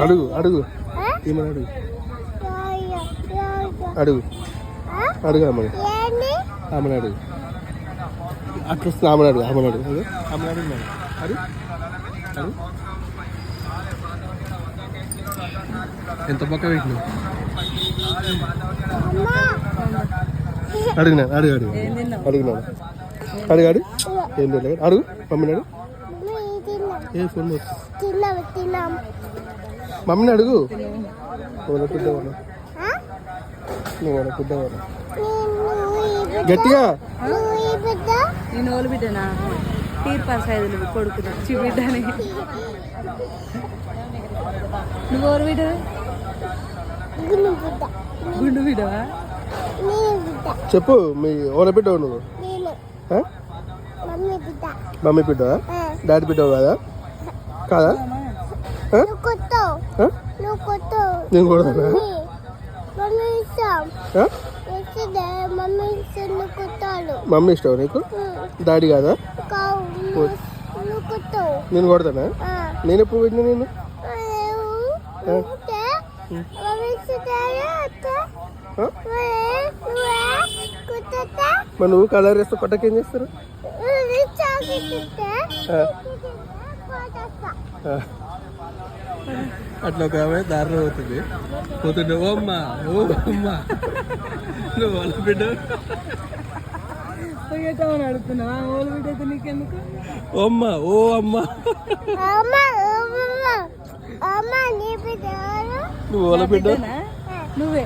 అడుగు అడుగు ఏమని అడుగు అడుగు అడుగు అమ్మని ఆమెను అడుగు అట్లా వస్తుంది ఆమెను అడుగు ఆమెను అడుగు ఆమెను అడుగు మరి అడుగు అడుగు ఎంత పక్క పెట్టినావు అడిగినా అడుగు అడుగు అడిగినాడు అడుగు అడుగు ఏం తెలియదు అడుగు మమ్మీని అడుగు ఏ ఫోన్ మమ్మీని అడుగు గట్టిగా నేను ఓలు బిడ్డనా తీర్పా సైజులు కొడుకున్నా బిడ్డని నువ్వు ఓరు బిడ్డ గుండు బిడ్డవా చెప్పు మీ ఓల బిడ్డవు నువ్వు మమ్మీ బిడ్డవా డాడీ బిడ్డవు కాదా కాదా నేను కొడతానా మమ్మీ ఇష్టం నీకు డాడీ కాదా నేను కొడతానా నేను ఎప్పుడు పెట్టినా నేను మరి నువ్వు కలర్ వేస్తే కొట్టకేం చేస్తారు అట్లా ఒక ఆమె దారిలో పోతుంది పోతుండే ఓ అమ్మ ఓ అమ్మ నువ్వు వాళ్ళ బిడ్డ అడుగుతున్నావా ఓలు బిడ్డ అయితే నీకెందుకు ఓ అమ్మ ఓ అమ్మ నువ్వు వాళ్ళ బిడ్డ నువ్వే